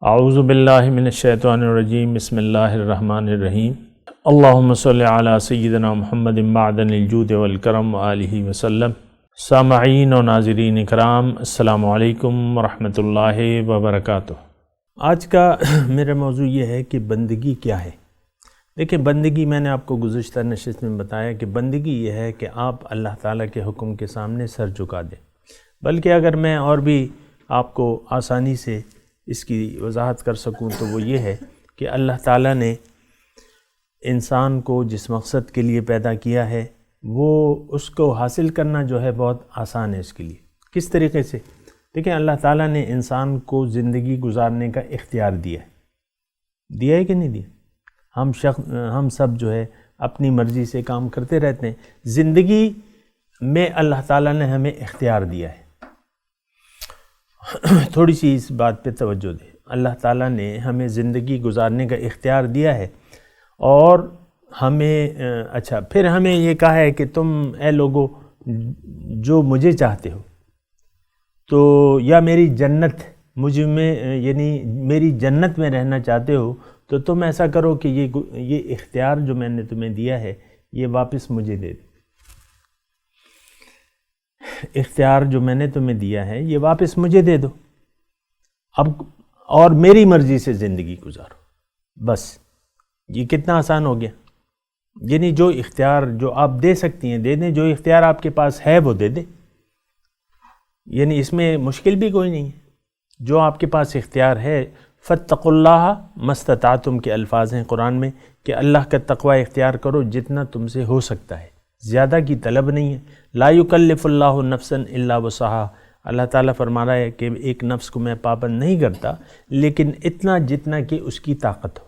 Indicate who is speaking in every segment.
Speaker 1: اعوذ باللہ من الشیطان الرجیم بسم اللہ الرحمن الرحیم اللہم صلی علی سیدنا محمد معدن الجود والکرم وآلہ وسلم۔ سامعین و ناظرین اکرام، السلام علیکم ورحمۃ اللہ وبرکاتہ۔ آج کا میرا موضوع یہ ہے کہ بندگی کیا ہے۔ دیکھیں، بندگی میں نے آپ کو گزشتہ نشست میں بتایا کہ بندگی یہ ہے کہ آپ اللہ تعالیٰ کے حکم کے سامنے سر جھکا دیں۔ بلکہ اگر میں اور بھی آپ کو آسانی سے اس کی وضاحت کر سکوں تو وہ یہ ہے کہ اللہ تعالیٰ نے انسان کو جس مقصد کے لیے پیدا کیا ہے وہ اس کو حاصل کرنا جو ہے بہت آسان ہے اس کے لیے۔ کس طریقے سے؟ دیکھیں، اللہ تعالیٰ نے انسان کو زندگی گزارنے کا اختیار دیا ہے کہ نہیں دیا؟ ہم سب جو ہے اپنی مرضی سے کام کرتے رہتے ہیں۔ زندگی میں اللہ تعالیٰ نے ہمیں اختیار دیا ہے۔ تھوڑی سی اس بات پہ توجہ دیں۔ اللہ تعالیٰ نے ہمیں زندگی گزارنے کا اختیار دیا ہے اور ہمیں پھر ہمیں یہ کہا ہے کہ تم اے لوگو جو مجھے چاہتے ہو تو یا میری جنت یعنی میری جنت میں رہنا چاہتے ہو تو تم ایسا کرو کہ یہ اختیار جو میں نے تمہیں دیا ہے یہ واپس مجھے دے دو۔ اختیار جو میں نے تمہیں دیا ہے یہ واپس مجھے دے دو اب، اور میری مرضی سے زندگی گزارو۔ بس یہ کتنا آسان ہو گیا۔ یعنی جو اختیار جو آپ دے سکتی ہیں دے دیں، جو اختیار آپ کے پاس ہے وہ دے دیں۔ یعنی اس میں مشکل بھی کوئی نہیں ہے۔ جو آپ کے پاس اختیار ہے، فاتقوا اللہ ما استطعتم کے الفاظ ہیں قرآن میں کہ اللہ کا تقوی اختیار کرو جتنا تم سے ہو سکتا ہے، زیادہ کی طلب نہیں ہے۔ لا یکلف اللہ نفسا الا وسعہا، اللہ تعالیٰ فرما رہا ہے کہ ایک نفس کو میں پابند نہیں کرتا لیکن اتنا جتنا کہ اس کی طاقت ہو۔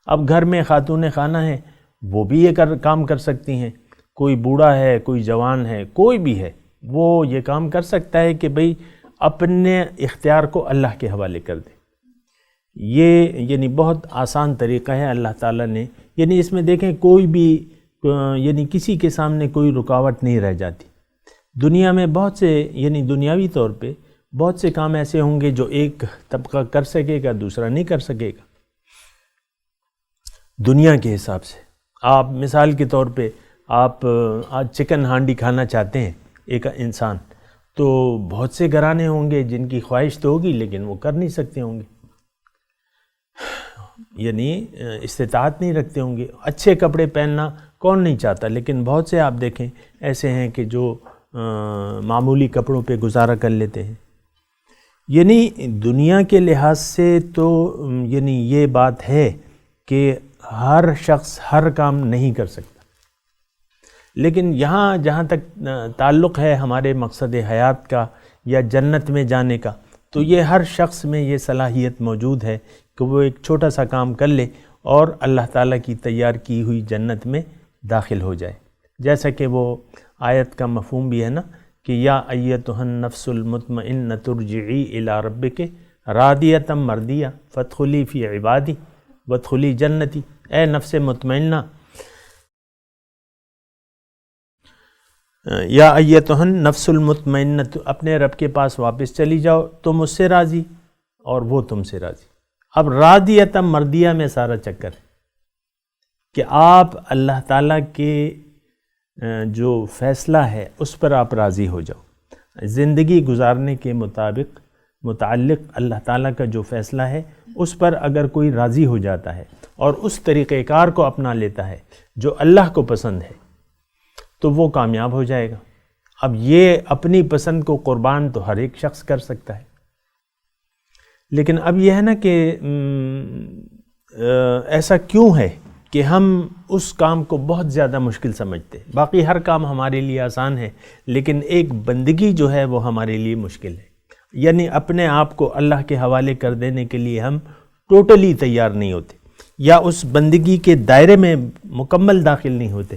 Speaker 1: اب گھر میں خاتون خانہ ہیں، وہ بھی یہ کام کر سکتی ہیں۔ کوئی بوڑھا ہے، کوئی جوان ہے، کوئی بھی ہے، وہ یہ کام کر سکتا ہے کہ بھئی اپنے اختیار کو اللہ کے حوالے کر دے۔ یہ یعنی بہت آسان طریقہ ہے اللہ تعالیٰ نے۔ یعنی اس میں دیکھیں کوئی بھی یعنی کسی کے سامنے کوئی رکاوٹ نہیں رہ جاتی۔ دنیا میں بہت سے یعنی دنیاوی طور پہ بہت سے کام ایسے ہوں گے جو ایک طبقہ کر سکے گا، دوسرا نہیں کر سکے گا۔ دنیا کے حساب سے آپ مثال کے طور پہ آپ آج چکن ہانڈی کھانا چاہتے ہیں ایک انسان، تو بہت سے گھرانے ہوں گے جن کی خواہش تو ہوگی لیکن وہ کر نہیں سکتے ہوں گے، یعنی استطاعت نہیں رکھتے ہوں گے۔ اچھے کپڑے پہننا کون نہیں چاہتا، لیکن بہت سے آپ دیکھیں ایسے ہیں کہ جو معمولی کپڑوں پہ گزارا کر لیتے ہیں۔ یعنی دنیا کے لحاظ سے تو یعنی یہ بات ہے کہ ہر شخص ہر کام نہیں کر سکتا، لیکن یہاں جہاں تک تعلق ہے ہمارے مقصد حیات کا یا جنت میں جانے کا، تو یہ ہر شخص میں یہ صلاحیت موجود ہے کہ وہ ایک چھوٹا سا کام کر لے اور اللہ تعالیٰ کی تیار کی ہوئی جنت میں داخل ہو جائے۔ جیسا کہ وہ آیت کا مفہوم بھی ہے نا کہ یا ایتھا النفس المطمئنۃ ارجعی الی ربک راضیۃ مرضیہ فادخلی فی عبادی وادخلی جنتی۔ اے نفس مطمئنہ، یا ایتھا النفس المطمئنۃ، اپنے رب کے پاس واپس چلی جاؤ، تم اس سے راضی اور وہ تم سے راضی۔ اب راضیۃ مرضیہ میں سارا چکر ہے کہ آپ اللہ تعالیٰ کے جو فیصلہ ہے اس پر آپ راضی ہو جاؤ۔ زندگی گزارنے کے متعلق اللہ تعالیٰ کا جو فیصلہ ہے اس پر اگر کوئی راضی ہو جاتا ہے اور اس طریقہ کار کو اپنا لیتا ہے جو اللہ کو پسند ہے تو وہ کامیاب ہو جائے گا۔ اب یہ اپنی پسند کو قربان تو ہر ایک شخص کر سکتا ہے، لیکن اب یہ ہے نا کہ ایسا کیوں ہے کہ ہم اس کام کو بہت زیادہ مشکل سمجھتے ہیں۔ باقی ہر کام ہمارے لیے آسان ہے لیکن ایک بندگی جو ہے وہ ہمارے لیے مشکل ہے۔ یعنی اپنے آپ کو اللہ کے حوالے کر دینے کے لیے ہم ٹوٹلی تیار نہیں ہوتے یا اس بندگی کے دائرے میں مکمل داخل نہیں ہوتے،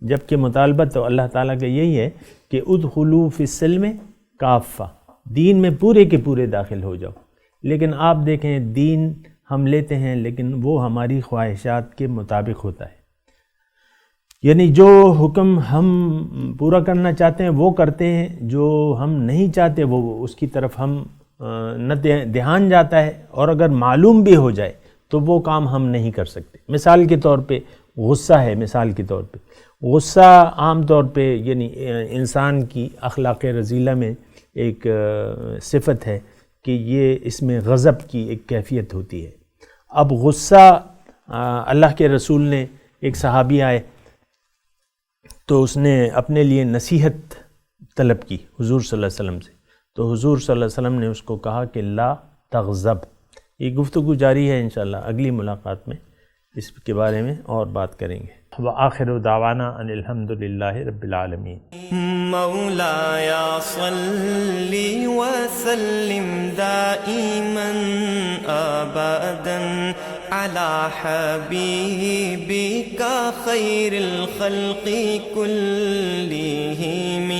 Speaker 1: جبکہ مطالبہ تو اللہ تعالیٰ کا یہی ہے کہ ادخلوا فی السلم کافہ، دین میں پورے کے پورے داخل ہو جاؤ۔ لیکن آپ دیکھیں دین ہم لیتے ہیں لیکن وہ ہماری خواہشات کے مطابق ہوتا ہے۔ یعنی جو حکم ہم پورا کرنا چاہتے ہیں وہ کرتے ہیں، جو ہم نہیں چاہتے وہ اس کی طرف ہم نہ دھیان جاتا ہے، اور اگر معلوم بھی ہو جائے تو وہ کام ہم نہیں کر سکتے۔ مثال کے طور پہ غصہ ہے، مثال کے طور پہ غصہ عام طور پہ یعنی انسان کی اخلاق رذیلہ میں ایک صفت ہے کہ یہ اس میں غضب کی ایک کیفیت ہوتی ہے۔ اب غصہ اللہ کے رسول نے، ایک صحابی آئے تو اس نے اپنے لیے نصیحت طلب کی حضور صلی اللہ علیہ وسلم سے، تو حضور صلی اللہ علیہ وسلم نے اس کو کہا کہ لا تغضب۔ یہ گفتگو جاری ہے، انشاءاللہ اگلی ملاقات میں اس کے بارے میں اور بات کریں گے۔ وآخر دعوانا ان الحمد للہ رب العالمین۔
Speaker 2: مولاي صل وسلم دائما ابدا على حبيبك خير الخلق كلهم